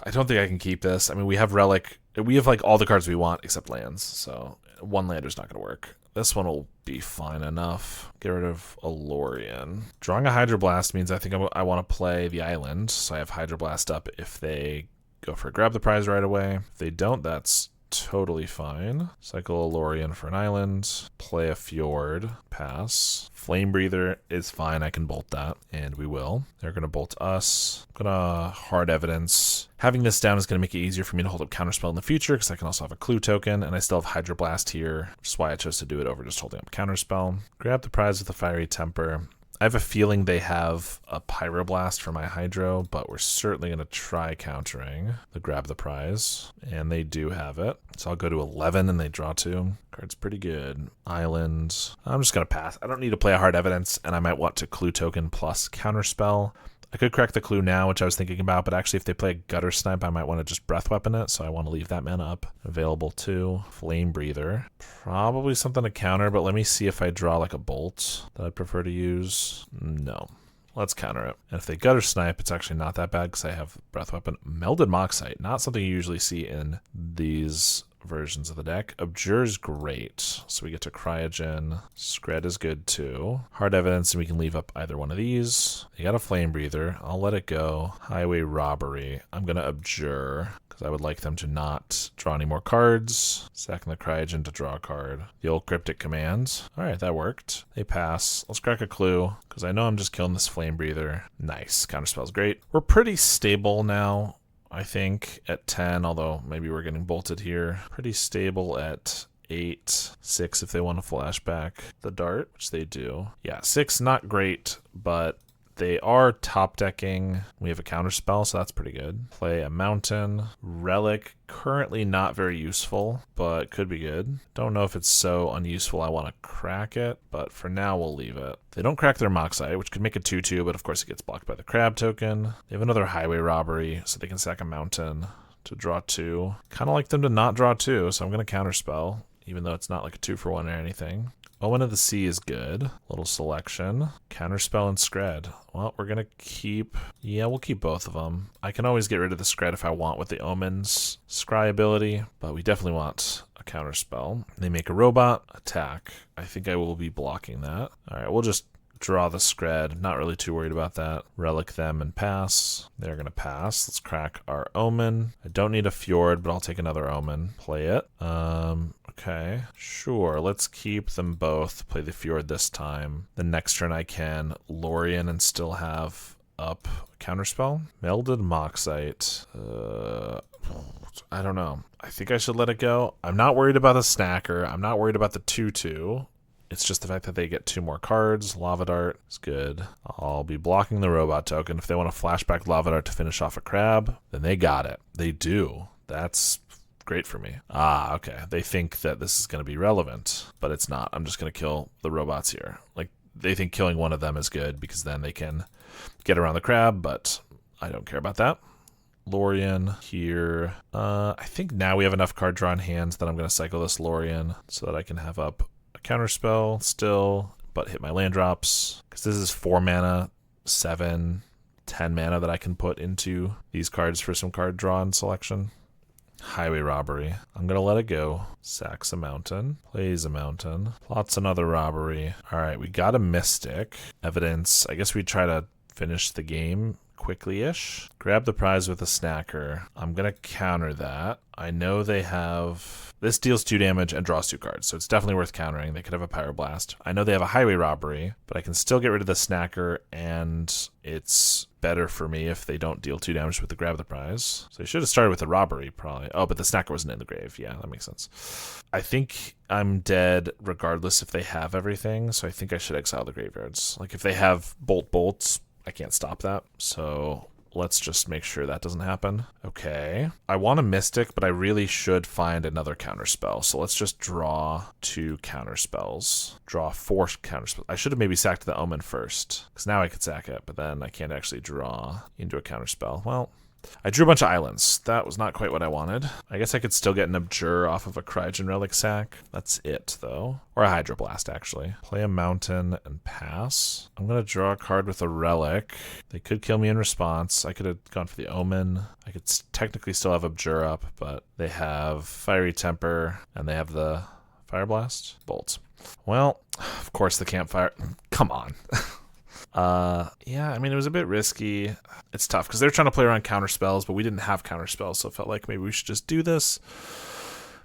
I don't think I can keep this. I mean, we have Relic. We have like all the cards we want except lands, so one lander's not going to work. This one will be fine enough. Get rid of Alorian. Drawing a Hydroblast means I think I want to play the island, so I have Hydroblast up if they go for Grab the Prize right away. If they don't, that's totally fine. Cycle Alorian for an island. Play a Fjord. Pass. Flame Breather is fine. I can bolt that, and we will. They're going to bolt us. I'm going to Hard Evidence. Having this down is going to make it easier for me to hold up Counterspell in the future, because I can also have a Clue token, and I still have Hydroblast here, which is why I chose to do it over just holding up Counterspell. Grab the Prize with a Fiery Temper. I have a feeling they have a Pyroblast for my Hydro, but we're certainly going to try countering the Grab the Prize, and they do have it. So I'll go to 11 and they draw 2. Card's pretty good. Island. I'm just going to pass. I don't need to play a Hard Evidence, and I might want to Clue token plus Counterspell. I could crack the Clue now, which I was thinking about, but actually if they play a Gutter Snipe, I might want to just Breath Weapon it, so I want to leave that mana up. Available too. Flame Breather. Probably something to counter, but let me see if I draw like a Bolt that I'd prefer to use. No. Let's counter it. And if they Gutter Snipe, it's actually not that bad because I have Breath Weapon. Melded Moxite, not something you usually see in these versions of the deck. Abjure is great, so we get to Cryogen. Skred is good too. Hard Evidence, and we can leave up either one of these. They got a Flame Breather. I'll let it go. Highway Robbery. I'm gonna Abjure because I would like them to not draw any more cards. Sacking the Cryogen to draw a card. The old Cryptic Command. All right, that worked. They pass. Let's crack a Clue because I know I'm just killing this Flame Breather. Nice. Counterspell's great. We're pretty stable now, I think, at 10, although maybe we're getting bolted here. Pretty stable at 8, 6 if they want to flashback the Dart, which they do. Yeah, 6, not great, but they are top decking. We have a Counterspell, so that's pretty good. Play a Mountain. Relic, currently not very useful, but could be good. Don't know if it's so unuseful I want to crack it, but for now we'll leave it. They don't crack their Moxite, which could make it 2-2, but of course it gets blocked by the Crab token. They have another Highway Robbery, so they can sack a Mountain to draw 2. Kind of like them to not draw 2, so I'm going to Counterspell, even though it's not like a 2-for-1 or anything. Omen of the Sea is good. Little selection. Counterspell and Skred. Well, we're going to keep... Yeah, we'll keep both of them. I can always get rid of the Skred if I want with the Omen's Scry ability, but we definitely want a Counterspell. They make a robot. Attack. I think I will be blocking that. All right, we'll just draw the Skred. Not really too worried about that. Relic them and pass. They're going to pass. Let's crack our Omen. I don't need a Fjord, but I'll take another Omen. Play it. Okay, sure. Let's keep them both. Play the Fjord this time. The next turn I can Lorien and still have up Counterspell. Melded Moxite. I don't know. I think I should let it go. I'm not worried about the Snacker. I'm not worried about the 2-2. It's just the fact that they get 2 more cards. Lava Dart is good. I'll be blocking the Robot token. If they want to flashback Lava Dart to finish off a Crab, then they got it. They do. That's great for me. Ah, okay. They think that this is going to be relevant, but it's not. I'm just going to kill the robots here. Like, they think killing one of them is good because then they can get around the Crab, but I don't care about that. Lorien here. I think now we have enough card draw in hands that I'm going to cycle this Lorien so that I can have up a Counterspell still, but hit my land drops. Because this is 4 mana, 7, 10 mana that I can put into these cards for some card draw and selection. Highway Robbery. I'm going to let it go. Sacks a Mountain. Plays a Mountain. Plots another Robbery. All right, we got a Mystic. Evidence. I guess we try to finish the game quickly-ish. Grab the prize with a snacker. I'm going to counter that. I know they have... This deals 2 damage and draws 2 cards, so it's definitely worth countering. They could have a Pyroblast. I know they have a Highway Robbery, but I can still get rid of the snacker, and it's better for me if they don't deal 2 damage with the grab the prize. So they should have started with the robbery, probably. Oh, but the snacker wasn't in the grave. Yeah, that makes sense. I think I'm dead regardless if they have everything, so I think I should exile the graveyards. Like, if they have bolts, I can't stop that, so... Let's just make sure that doesn't happen. Okay. I want a Mystic, but I really should find another Counterspell. So let's just draw 2 Counterspells. Draw 4 Counterspells. I should have maybe sacked the Omen first, because now I could sack it, but then I can't actually draw into a Counterspell. Well, I drew a bunch of islands. That was not quite what I wanted. I guess I could still get an Abjure off of a Cryogen Relic sack. That's it, though. Or a Hydroblast, actually. Play a mountain and pass. I'm going to draw a card with a Relic. They could kill me in response. I could have gone for the Omen. I could technically still have Abjure up, but they have Fiery Temper, and they have the Fireblast? Bolt. Well, of course the Campfire. Come on. Yeah, I mean, it was a bit risky. It's tough because they're trying to play around counterspells, but we didn't have counterspells, so it felt like maybe we should just do this.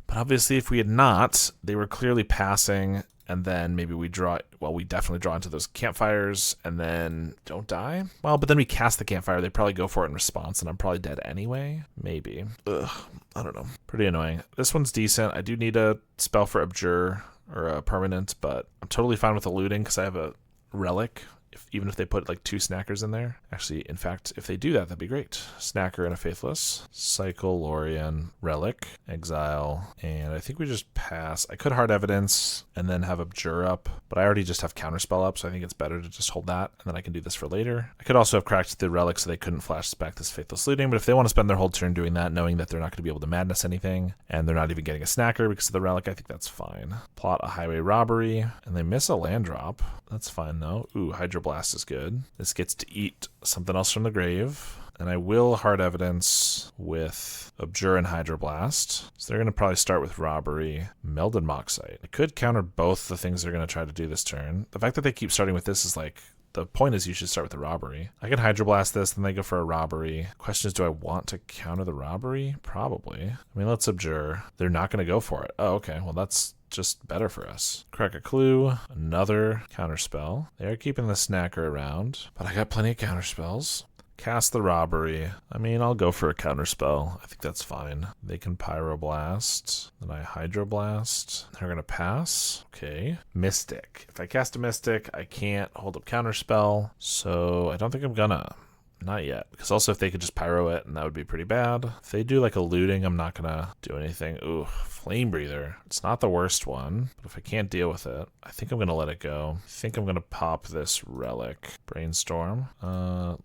But obviously, if we had not, they were clearly passing, and then maybe we draw, well, we definitely draw into those campfires, and then don't die. Well, but then we cast the campfire, they probably go for it in response, and I'm probably dead anyway. Maybe. Ugh, I don't know. Pretty annoying. This one's decent. I do need a spell for Abjure, or a permanent, but I'm totally fine with eluding because I have a relic. Even if they put like 2 snackers in there. Actually, in fact, if they do that, that'd be great. Snacker and a Faithless. Cycle, Lorien, Relic, Exile, and I think we just pass. I could Hard Evidence and then have Abjure up, but I already just have Counterspell up, so I think it's better to just hold that, and then I can do this for later. I could also have cracked the Relic so they couldn't flash back this Faithless Looting, but if they want to spend their whole turn doing that, knowing that they're not going to be able to Madness anything, and they're not even getting a Snacker because of the Relic, I think that's fine. Plot a Highway Robbery, and they miss a land drop. That's fine, though. Ooh, Hydroblast is good. This gets to eat something else from the grave. And I will Hard Evidence with Abjure and Hydroblast. So they're going to probably start with Robbery, Melded Moxite. I could counter both the things they're going to try to do this turn. The fact that they keep starting with this is like, the point is you should start with the Robbery. I can Hydroblast this, then they go for a Robbery. Question is, do I want to counter the Robbery? Probably. I mean, let's Abjure. They're not going to go for it. Oh, okay. Well, that's just better for us. Crack a Clue, another Counterspell. They're keeping the Snacker around, but I got plenty of Counterspells. Cast the Robbery. I mean, I'll go for a Counterspell. I think that's fine. They can Pyroblast. Then I Hydroblast. They're going to pass. Okay. Mystic. If I cast a Mystic, I can't hold up Counterspell, so I don't think I'm gonna. Not yet. Because also if they could just Pyro it, and that would be pretty bad. If they do like a looting, I'm not gonna do anything. Ooh, Flame Breather. It's not the worst one, but if I can't deal with it, I think I'm gonna let it go. I think I'm gonna pop this Relic. Brainstorm.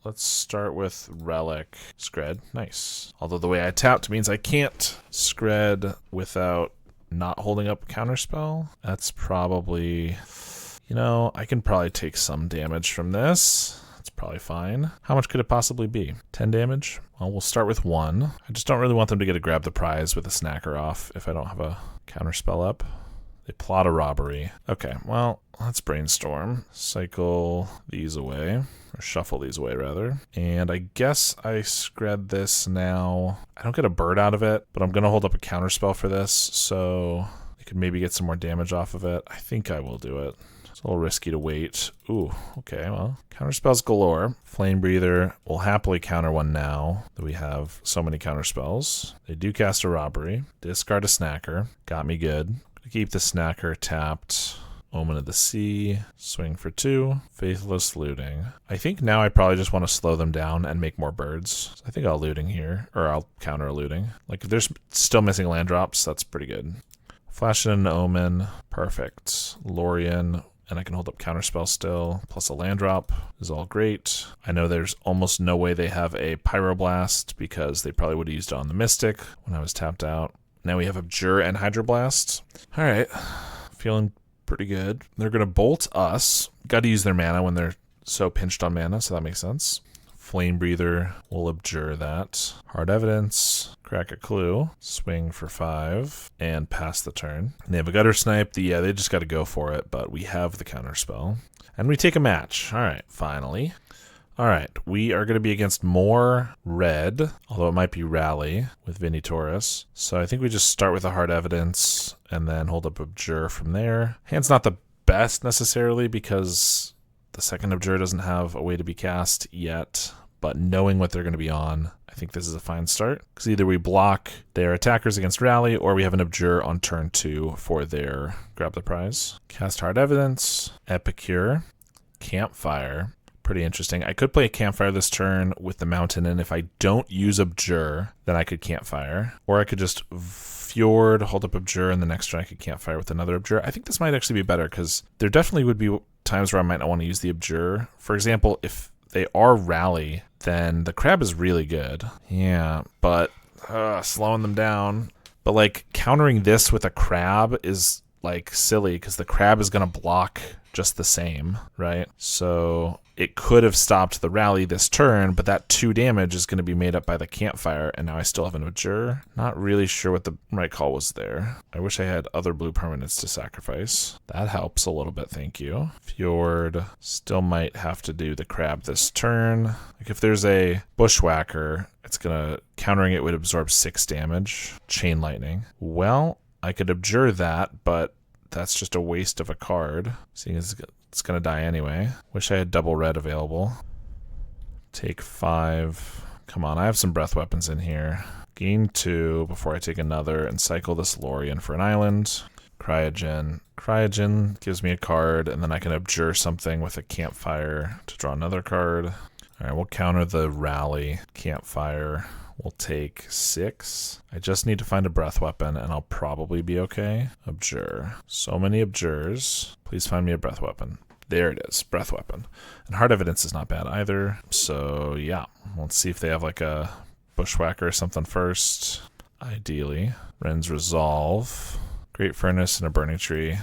Let's start with Relic. Skred. Nice. Although the way I tapped means I can't Skred without not holding up Counterspell. That's probably, you know, I can probably take some damage from this. It's probably fine. How much could it possibly be? 10 damage? Well, we'll start with 1. I just don't really want them to get a grab the prize with a snacker off if I don't have a Counterspell up. They plot a Robbery. Okay, well, let's Brainstorm. Cycle these away. Or shuffle these away, rather. And I guess I Skred this now. I don't get a bird out of it, but I'm going to hold up a Counterspell for this, so I could maybe get some more damage off of it. I think I will do it. It's a little risky to wait. Ooh, okay, well, Counterspells galore. Flame Breather will happily counter one now that we have so many Counterspells. They do cast a Robbery. Discard a Snacker. Got me good. Keep the Snacker tapped. Omen of the Sea. Swing for 2. Faithless Looting. I think now I probably just want to slow them down and make more birds. So I think I'll looting here. Or I'll counter a looting. Like if there's still missing land drops, that's pretty good. Flash in an Omen. Perfect. Lorien. And I can hold up Counterspell still, plus a land drop is all great. I know there's almost no way they have a Pyroblast because they probably would have used it on the Mystic when I was tapped out. Now we have Abjure and Hydroblast. All right, feeling pretty good. They're going to bolt us. Got to use their mana when they're so pinched on mana, so that makes sense. Flame Breather will Abjure that. Hard Evidence, crack a Clue, swing for 5, and pass the turn. And they have a Gutter Snipe. Yeah, they just got to go for it, but we have the Counterspell. And we take a match. All right, finally. All right, we are going to be against more red, although it might be rally with Vinny Torres. So I think we just start with a hard evidence and then hold up Abjure from there. Hand's not the best necessarily because the second Abjure doesn't have a way to be cast yet, but knowing what they're going to be on, I think this is a fine start. Because either we block their attackers against rally, or we have an Abjure on turn 2 for their grab the prize. Cast hard evidence, Epicure, Campfire. Pretty interesting. I could play a Campfire this turn with the mountain, and if I don't use Abjure, then I could Campfire. Or I could just Fjord, hold up Abjure, and the next turn I could Campfire with another Abjure. I think this might actually be better, because there definitely would be times where I might not want to use the Abjure. For example, if they are rally, then the crab is really good. Yeah, but slowing them down. But like countering this with a crab is like silly because the crab is going to block just the same, right? So it could have stopped the rally this turn, but that 2 damage is going to be made up by the Campfire, and now I still have an Abjure. Not really sure what the right call was there. I wish I had other blue permanents to sacrifice. That helps a little bit, thank you. Fjord still might have to do the crab this turn. Like if there's a Bushwhacker, it's going to, countering it would absorb 6 damage. Chain Lightning. Well, I could Abjure that, but that's just a waste of a card, seeing as it's going to die anyway. Wish I had double red available. Take 5. Come on, I have some breath weapons in here. Gain 2 before I take another and cycle this Lorien for an island. Cryogen. Cryogen gives me a card, and then I can Abjure something with a Campfire to draw another card. All right, we'll counter the Rally. Campfire. We'll take 6. I just need to find a breath weapon, and I'll probably be okay. Abjure. So many Abjures. Please find me a breath weapon. There it is, breath weapon. And hard evidence is not bad either. So yeah, let's see if they have like a Bushwhacker or something first. Ideally. Ren's Resolve. Great Furnace and a Burning Tree.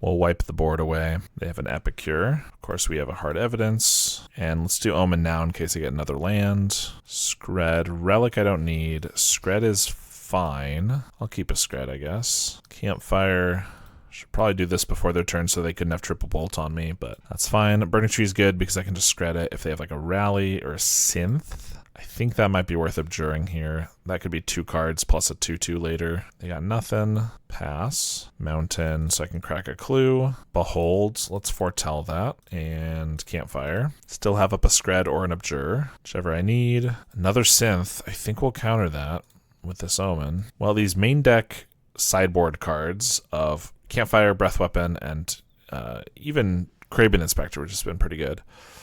We'll wipe the board away. They have an Epicure. Of course, we have a hard evidence. And let's do Omen now in case I get another land. Skred. Relic I don't need. Skred is fine. I'll keep a Skred, I guess. Campfire. Should probably do this before their turn so they couldn't have triple bolt on me, but that's fine. Burning Tree is good because I can just Skred it if they have like a Rally or a Synth. I think that might be worth Abjuring here. That could be 2 cards plus a 2/2 later. They got nothing. Pass. Mountain, so I can crack a clue. Behold, let's foretell that. And Campfire. Still have up a Skred or an Abjure, whichever I need. Another Synth. I think we'll counter that with this Omen. Well, these main deck sideboard cards of Campfire, Breath Weapon, and even Kraben Inspector, which has been pretty good,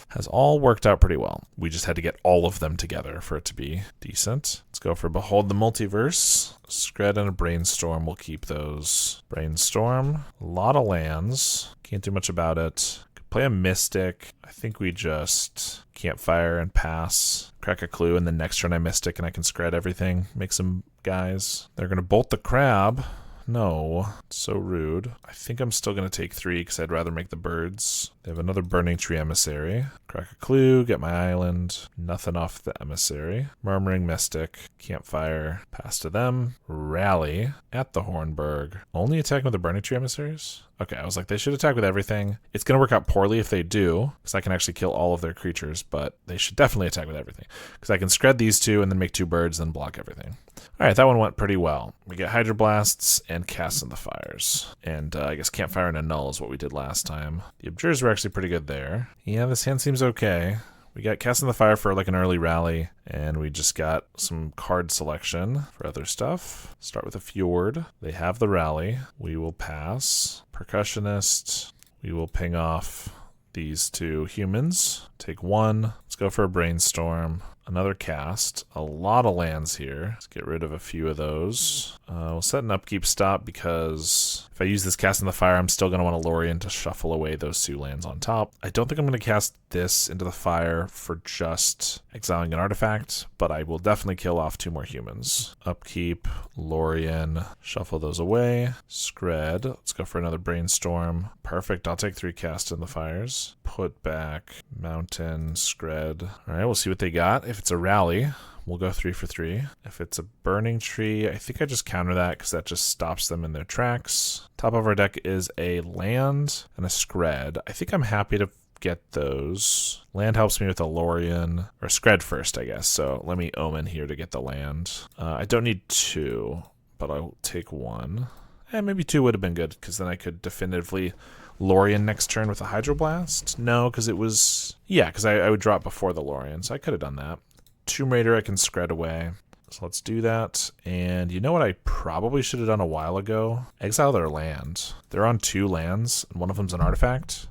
has all worked out pretty well. We just had to get all of them together for it to be decent. Let's go for Behold the Multiverse. Skred and a Brainstorm. We'll keep those. Brainstorm. A lot of lands. Can't do much about it. Could play a Mystic. I think we just Campfire and pass. Crack a clue, and then next turn I Mystic and I can Skred everything. Make some guys. They're going to bolt the Crab. No, it's so rude. I think I'm still going to take 3 because I'd rather make the birds. They have another Burning Tree Emissary. Crack a clue, get my island. Nothing off the Emissary. Murmuring Mystic. Campfire. Pass to them. Rally at the Hornburg. Only attacking with the Burning Tree Emissaries? Okay, I was like, they should attack with everything. It's going to work out poorly if they do, because I can actually kill all of their creatures, but they should definitely attack with everything. Because I can Skred these 2 and then make 2 birds, then block everything. Alright, that one went pretty well. We get Hydroblasts and Cast in the Fires. And I guess Campfire and a Null is what we did last time. The Abjures were actually pretty good there. Yeah, this hand seems okay. We got Cast in the Fire for like an early rally, and we just got some card selection for other stuff. Start with a Fjord. They have the rally. We will pass. Percussionist. We will ping off these 2 humans. Take 1. Let's go for a Brainstorm. Another cast. A lot of lands here. Let's get rid of a few of those. We'll set an upkeep stop because if I use this Cast in the Fire, I'm still going to want a Lorien to shuffle away those 2 lands on top. I don't think I'm going to cast this into the fire for just exiling an artifact, but I will definitely kill off 2 more humans. Upkeep, Lorien, shuffle those away. Skred. Let's go for another Brainstorm. Perfect. I'll take 3 Cast in the Fires. Put back, Mountain, Skred. All right, we'll see what they got. If it's a rally, we'll go 3 for 3. If it's a Burning Tree, I think I just counter that because that just stops them in their tracks. Top of our deck is a land and a Skred. I think I'm happy to get those. Land helps me with a Lorien, or Skred first, I guess. So let me Omen here to get the land. I don't need 2, but I'll take 1. And maybe 2 would have been good, because then I could definitively Lorien next turn with a Hydroblast. No, because it was... Yeah, because I would drop before the Lorien, so I could have done that. Tomb Raider I can Skred away. So let's do that. And you know what I probably should have done a while ago? Exile their land. They're on 2 lands, and one of them's an artifact.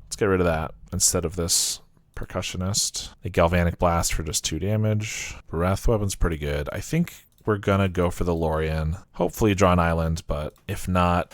Let's get rid of that instead of this Percussionist. A Galvanic Blast for just 2 damage. Breath Weapon's pretty good. I think we're gonna go for the Lorien. Hopefully draw an island, but if not,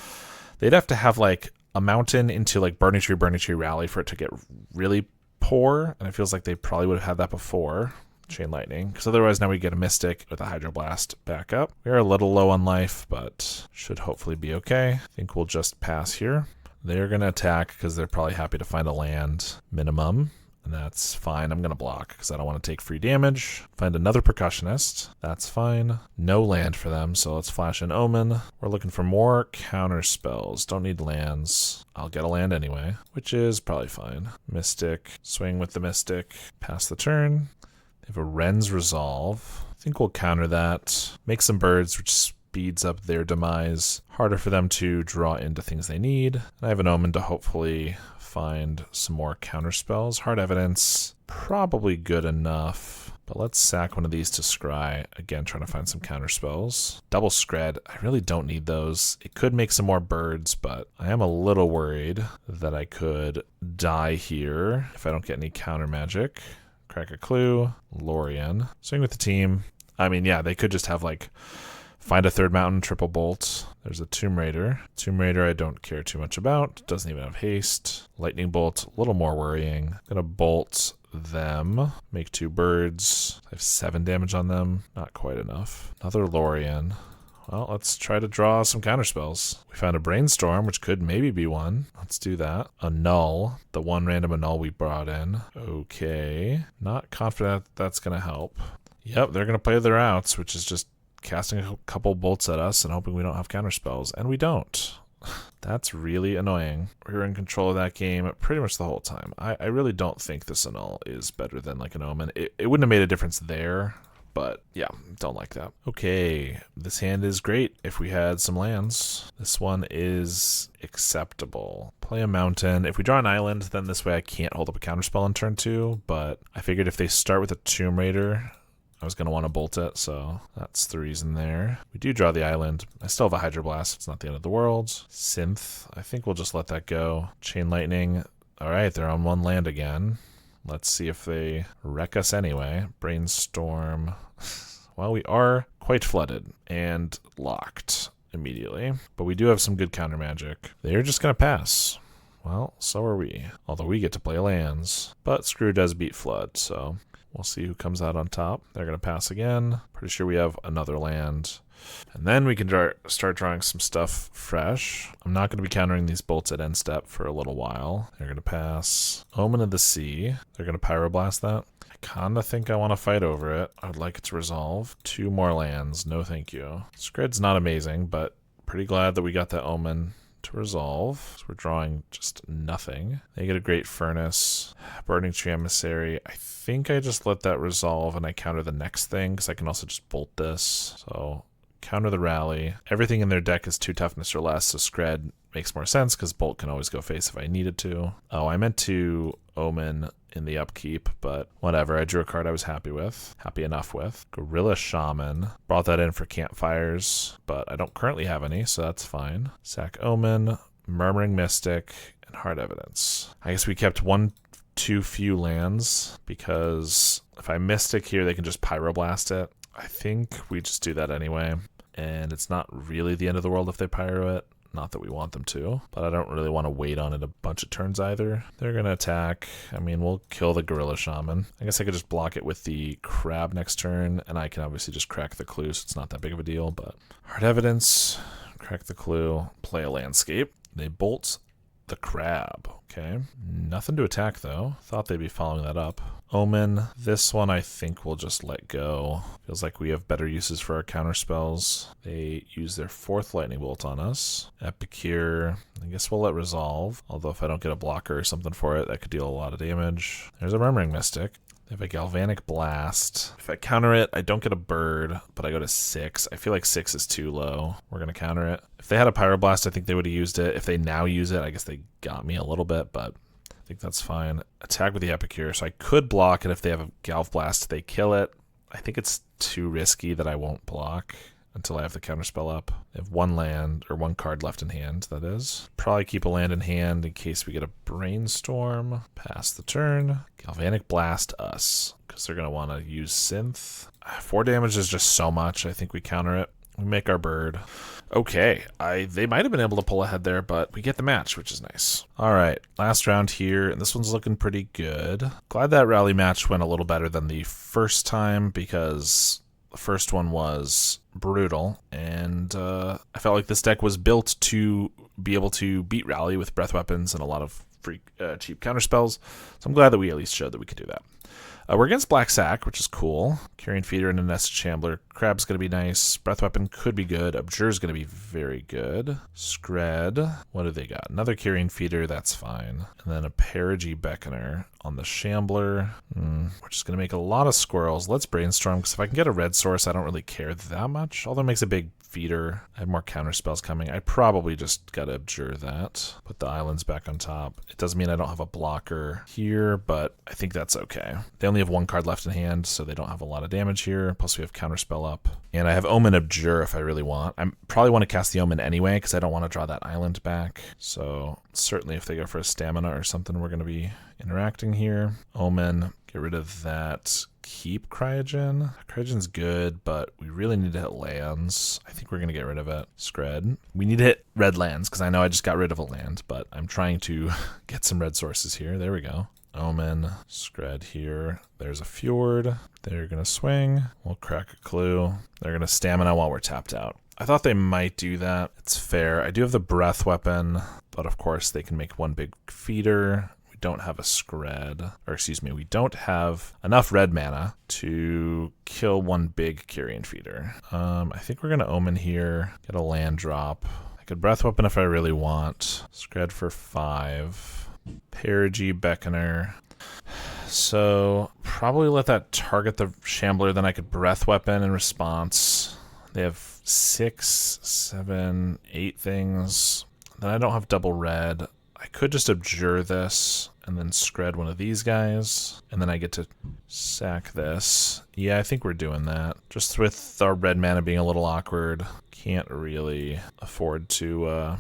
they'd have to have like a mountain into like Burning Tree, Rally for it to get really poor. And it feels like they probably would have had that before. Chain Lightning, because otherwise now we get a Mystic with a Hydroblast back up. We are a little low on life, but should hopefully be okay. I think we'll just pass here. They're going to attack because they're probably happy to find a land minimum, and that's fine. I'm going to block because I don't want to take free damage. Find another Percussionist. That's fine. No land for them, so let's flash an Omen. We're looking for more Counterspells. Don't need lands. I'll get a land anyway, which is probably fine. Mystic. Swing with the Mystic. Pass the turn. They have a Wren's Resolve. I think we'll counter that. Make some birds, which speeds up their demise. Harder for them to draw into things they need. And I have an Omen to hopefully find some more Counterspells. Hard Evidence, probably good enough. But let's sack one of these to scry. Again, trying to find some Counterspells. Double Skred, I really don't need those. It could make some more birds, but I am a little worried that I could die here if I don't get any counter magic. Crack a Clue, Lorien. Swing with the team. I mean, yeah, they could just have like find a 3rd mountain, triple bolt. There's a Tomb Raider. Tomb Raider I don't care too much about. Doesn't even have haste. Lightning Bolt, a little more worrying. Gonna bolt them. Make 2 birds. I have 7 damage on them. Not quite enough. Another Lorien. Well, let's try to draw some Counterspells. We found a Brainstorm, which could maybe be one. Let's do that. Annul, the 1 random Annul we brought in. Okay. Not confident that's going to help. Yep, they're going to play their outs, which is just casting a couple bolts at us and hoping we don't have Counterspells. And we don't. That's really annoying. We were in control of that game pretty much the whole time. I really don't think this Annul is better than like an Omen. It wouldn't have made a difference there. But yeah, don't like that. Okay, this hand is great if we had some lands. This one is acceptable. Play a mountain. If we draw an island, then this way I can't hold up a Counterspell on turn 2. But I figured if they start with a Tomb Raider, I was going to want to bolt it. So that's the reason there. We do draw the island. I still have a Hydroblast. It's not the end of the world. Synth. I think we'll just let that go. Chain Lightning. All right, they're on 1 land again. Let's see if they wreck us anyway. Brainstorm. Well, we are quite flooded and locked immediately, but we do have some good counter magic. They're just going to pass. Well, so are we. Although we get to play lands. But Screw does beat Flood, so we'll see who comes out on top. They're going to pass again. Pretty sure we have another land. And then we can start drawing some stuff fresh. I'm not going to be countering these bolts at end step for a little while. They're going to pass Omen of the Sea. They're going to Pyroblast that. I kind of think I want to fight over it. I'd like it to resolve. 2 more lands. No thank you. Skred's not amazing, but pretty glad that we got that Omen to resolve. So we're drawing just nothing. They get a Great Furnace. Burning Tree Emissary. I think I just let that resolve and I counter the next thing because I can also just bolt this. So counter the Rally. Everything in their deck is 2 toughness or less, so Skred makes more sense because Bolt can always go face if I needed to. Oh, I meant to Omen in the upkeep, but whatever. I drew a card I was happy enough with. Gorilla Shaman. Brought that in for Campfires, but I don't currently have any, so that's fine. Sack Omen, Murmuring Mystic, and Hard Evidence. I guess we kept 1 too few lands because if I Mystic here, they can just Pyroblast it. I think we just do that anyway. And it's not really the end of the world if they pyro it. Not that we want them to, but I don't really want to wait on it a bunch of turns either. They're going to attack. I mean, we'll kill the Gorilla Shaman. I guess I could just block it with the Crab next turn, and I can obviously just crack the Clue, so it's not that big of a deal, but Hard Evidence, crack the Clue, play a Landscape. They bolt the crab. Okay, nothing to attack though. Thought they'd be following that up. Omen, this one I think we'll just let go. Feels like we have better uses for our counterspells. They use their 4th lightning bolt on us. Epicure, I guess we'll let resolve. Although if I don't get a blocker or something for it, that could deal a lot of damage. There's a Murmuring Mystic. They have a Galvanic Blast. If I counter it, I don't get a bird, but I go to 6. I feel like 6 is too low. We're going to counter it. If they had a Pyroblast, I think they would have used it. If they now use it, I guess they got me a little bit, but I think that's fine. Attack with the Epicure, so I could block it. If they have a Galv Blast, they kill it. I think it's too risky that I won't block until I have the counterspell up. They have 1 land, or 1 card left in hand, that is. Probably keep a land in hand in case we get a Brainstorm. Pass the turn. Galvanic Blast us, because they're going to want to use Synth. 4 damage is just so much. I think we counter it. We make our bird. Okay, they might have been able to pull ahead there, but we get the match, which is nice. All right, last round here, and this one's looking pretty good. Glad that rally match went a little better than the first time, because the first one was brutal, and I felt like this deck was built to be able to beat rally with breath weapons and a lot of free cheap counterspells, so I'm glad that we at least showed that we could do that. We're against Black Sack, which is cool. Carrion Feeder and a Nest Shambler. Crab's going to be nice. Breath Weapon could be good. Abjure is going to be very good. Skred. What do they got? Another Carrion Feeder. That's fine. And then a Perigee Beckoner on the Shambler. We're just going to make a lot of squirrels. Let's Brainstorm, because if I can get a red source, I don't really care that much. Although it makes a big feeder. I have more counter spells coming. I probably just got to Abjure that. Put the islands back on top. It doesn't mean I don't have a blocker here, but I think that's okay. They only have 1 card left in hand, so they don't have a lot of damage here. Plus we have counterspell up. And I have Omen Abjure if I really want. I probably want to cast the Omen anyway, because I don't want to draw that island back. So certainly if they go for a stamina or something, we're going to be interacting here. Omen, get rid of that. Keep Cryogen. Cryogen's good, but we really need to hit lands. I think we're going to get rid of it. Skred. We need to hit red lands, because I know I just got rid of a land, but I'm trying to get some red sources here. There we go. Omen, Skred here. There's a Fjord. They're going to swing. We'll crack a clue. They're going to stamina while we're tapped out. I thought they might do that. It's fair. I do have the breath weapon, but of course they can make 1 big feeder. Don't have a Skred, or excuse me, we don't have enough red mana to kill 1 big Carrion Feeder. I think we're going to Omen here, get a land drop. I could Breath Weapon if I really want. Skred for 5. Perigee Beckoner. So probably let that target the Shambler, then I could Breath Weapon in response. They have 6, 7, 8 things. Then I don't have double red. I could just Abjure this and then Skred one of these guys, and then I get to sack this. Yeah, I think we're doing that. Just with our red mana being a little awkward, can't really afford to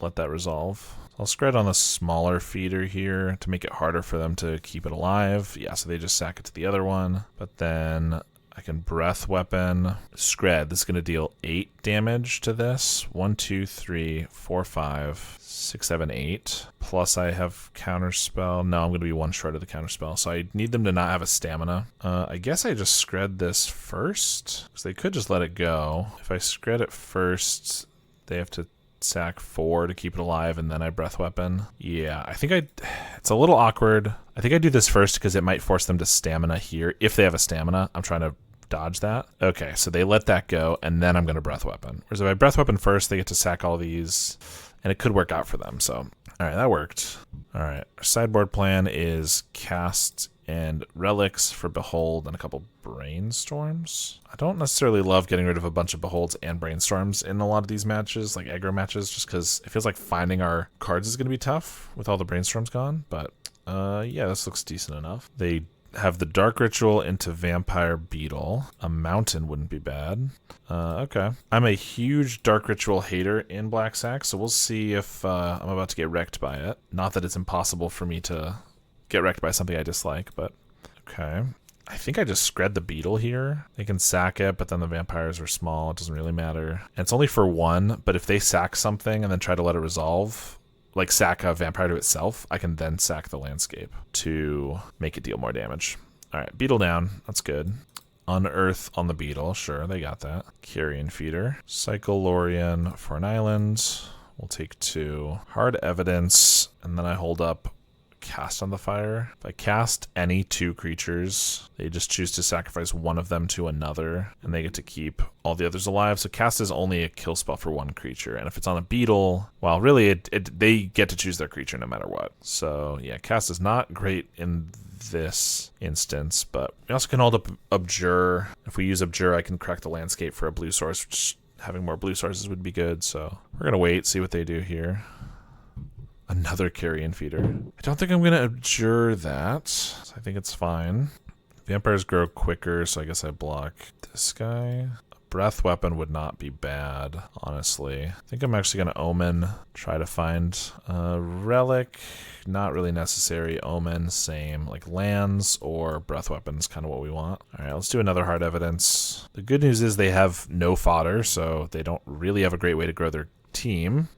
let that resolve. I'll Skred on the smaller feeder here to make it harder for them to keep it alive. Yeah, so they just sack it to the other one, but then I can Breath Weapon. Skred, this is going to deal 8 damage to this. 1, 2, 3, 4, 5, 6, 7, 8. Plus I have Counterspell. No, I'm going to be 1 short of the Counterspell. So I need them to not have a stamina. I guess I just Skred this first, because they could just let it go. If I Skred it first, they have to sack 4 to keep it alive, and then I Breath Weapon. Yeah, I think it's a little awkward. I think I do this first because it might force them to stamina here. If they have a stamina, I'm trying to dodge that. Okay, so they let that go, and then I'm going to Breath Weapon. Whereas if I Breath Weapon first, they get to sack all these, and it could work out for them. So, all right, that worked. All right, our sideboard plan is cast and relics for Behold and a couple Brainstorms. I don't necessarily love getting rid of a bunch of Beholds and Brainstorms in a lot of these matches, like aggro matches, just because it feels like finding our cards is going to be tough with all the Brainstorms gone. But yeah, this looks decent enough. They have the Dark Ritual into Vampire Beetle. A Mountain wouldn't be bad. Okay. I'm a huge Dark Ritual hater in Black Sack, so we'll see if I'm about to get wrecked by it. Not that it's impossible for me to get wrecked by something I dislike, but okay. I think I just Skred the Beetle here. They can sack it, but then the vampires are small. It doesn't really matter. And it's only for 1, but if they sack something and then try to let it resolve, like sack a vampire to itself, I can then sack the landscape to make it deal more damage. All right, Beetle down. That's good. Unearth on the Beetle. Sure, they got that. Carrion Feeder. Cycle Lorien for an island. We'll take 2. Hard evidence, and then I hold up cast on the fire. If I cast any 2 creatures, they just choose to sacrifice one of them to another, and they get to keep all the others alive. So cast is only a kill spell for 1 creature, and if it's on a beetle, well, really, they get to choose their creature no matter what. So yeah, cast is not great in this instance, but we also can hold up Abjure. If we use Abjure, I can crack the landscape for a blue source, which having more blue sources would be good. So we're gonna wait, see what they do here. Another carrion feeder. I don't think I'm going to abjure that. So I think it's fine. Vampires grow quicker, so I guess I block this guy. A breath weapon would not be bad, honestly. I think I'm actually going to omen, try to find a relic. Not really necessary. Omen, same. Like lands or breath weapons, kind of what we want. All right, let's do another hard evidence. The good news is they have no fodder, so they don't really have a great way to grow their team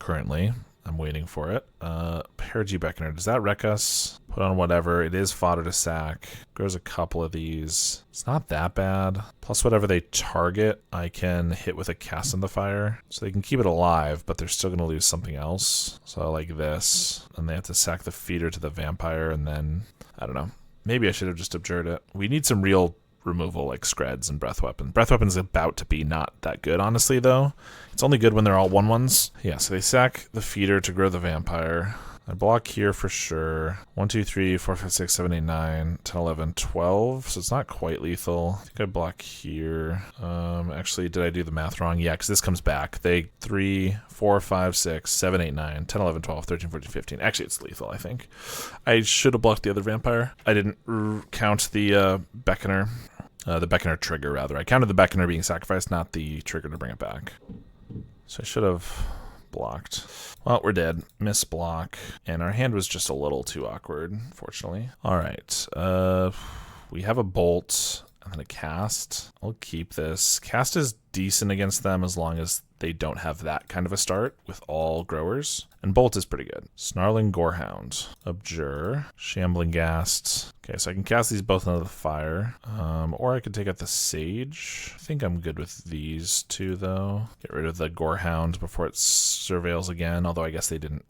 currently. I'm waiting for it. Perigee Beckoner, does that wreck us? Put on whatever. It is fodder to sack. Grows a couple of these. It's not that bad. Plus whatever they target, I can hit with a cast on the fire. So they can keep it alive, but they're still going to lose something else. So like this. And they have to sack the feeder to the vampire, and then, I don't know. Maybe I should have just abjured it. We need some real removal like Skreds and breath weapon. Breath weapon is about to be not that good, honestly, though. It's only good when they're all 1/1s. Yeah, so they sack the feeder to grow the vampire. I block here for sure. 1, 2, 3, 4, 5, 6, 7, 8, 9, 10, 11, 12. So it's not quite lethal. I think I block here. Actually, did I do the math wrong? Yeah, because this comes back. They 3, 4, 5, 6, 7, 8, 9, 10, 11, 12, 13, 14, 15. Actually, it's lethal, I think. I should have blocked the other vampire. I didn't count the Beckoner. The Beckoner trigger, rather. I counted the Beckoner being sacrificed, not the trigger to bring it back. So I should have blocked. Well, we're dead. Miss block. And our hand was just a little too awkward, fortunately. All right. We have a bolt and then a cast. I'll keep this. Cast is decent against them as long as they don't have that kind of a start with all growers. And bolt is pretty good. Snarling Gorehound. Abjure. Shambling Ghast. Okay, so I can cast these both into the fire. Or I could take out the Sage. I think I'm good with these two, though. Get rid of the Gorehound before it surveils again, although I guess they didn't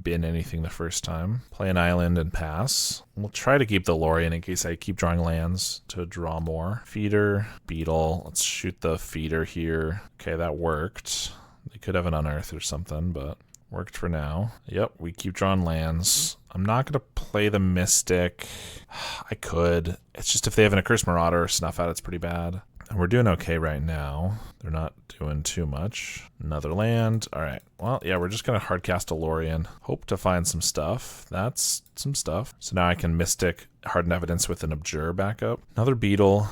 bin anything the first time. Play an island and pass. We'll try to keep the Lorien in case I keep drawing lands to draw more. Feeder, beetle. Let's shoot the feeder here. Okay, that worked. They could have an unearth or something, but worked for now. Yep, we keep drawing lands. I'm not going to play the Mystic. I could. It's just if they have an Accursed Marauder or Snuff Out, it's pretty bad. And we're doing okay right now. They're not doing too much. Another land. All right. Well, yeah, we're just going to hardcast a Lorien. Hope to find some stuff. That's some stuff. So now I can Mystic Hardened Evidence with an Abjure backup. Another Beetle.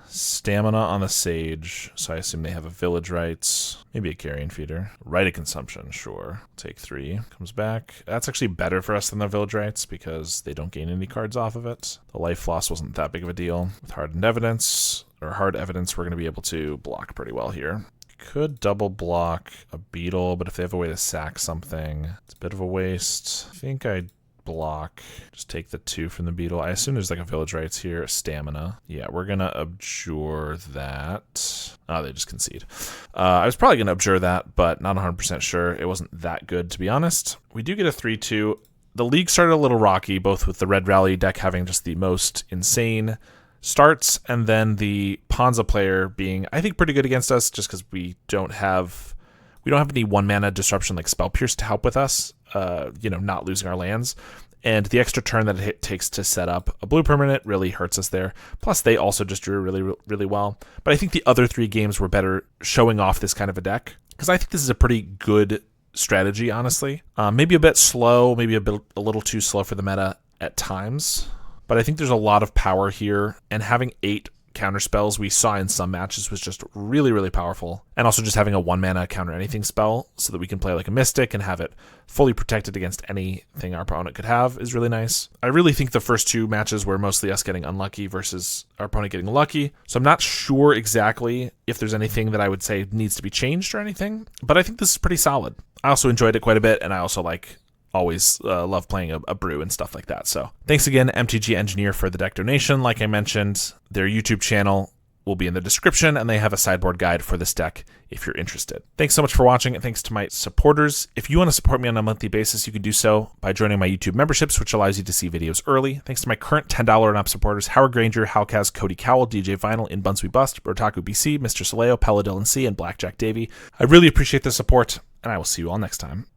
Stamina on the Sage. So I assume they have a Village Rites. Maybe a Carrion Feeder. Rite of Consumption, sure. Take 3. Comes back. That's actually better for us than the Village Rites because they don't gain any cards off of it. The Life Loss wasn't that big of a deal. With Hardened Evidence, or Hard Evidence, we're going to be able to block pretty well here. Could double block a Beetle, but if they have a way to sack something, it's a bit of a waste. I think I'd block. Just take the 2 from the Beetle. I assume there's like a Village Rites here, a Stamina. Yeah, we're going to abjure that. Oh, they just concede. I was probably going to abjure that, but not 100% sure. It wasn't that good, to be honest. We do get a 3-2. The league started a little rocky, both with the Red Rally deck having just the most insane starts, and then the Ponza player being, I think, pretty good against us, just because we don't have any 1-mana disruption like Spell Pierce to help with us, not losing our lands. And the extra turn that it takes to set up a blue permanent really hurts us there. Plus, they also just drew really, really well. But I think the other 3 games were better showing off this kind of a deck, because I think this is a pretty good strategy, honestly. Maybe a bit slow, maybe a little too slow for the meta at times. But I think there's a lot of power here, and having 8 counterspells we saw in some matches was just really, really powerful. And also just having a 1-mana counter anything spell so that we can play like a Mystic and have it fully protected against anything our opponent could have is really nice. I really think the first 2 matches were mostly us getting unlucky versus our opponent getting lucky. So I'm not sure exactly if there's anything that I would say needs to be changed or anything, but I think this is pretty solid. I also enjoyed it quite a bit, and I also always love playing a brew and stuff like that. So thanks again, MTG Engineer, for the deck donation. Like I mentioned, their YouTube channel will be in the description, and they have a sideboard guide for this deck if you're interested. Thanks so much for watching, and thanks to my supporters. If you want to support me on a monthly basis, you can do so by joining my YouTube memberships, which allows you to see videos early. Thanks to my current $10 and up supporters: Howard Granger, Halcaz, Cody Cowell, DJ Vinyl, In Buns We Bust, Rotaku BC, Mr. Soleo, Pella Dylan C, and Blackjack Davey. I really appreciate the support, and I will see you all next time.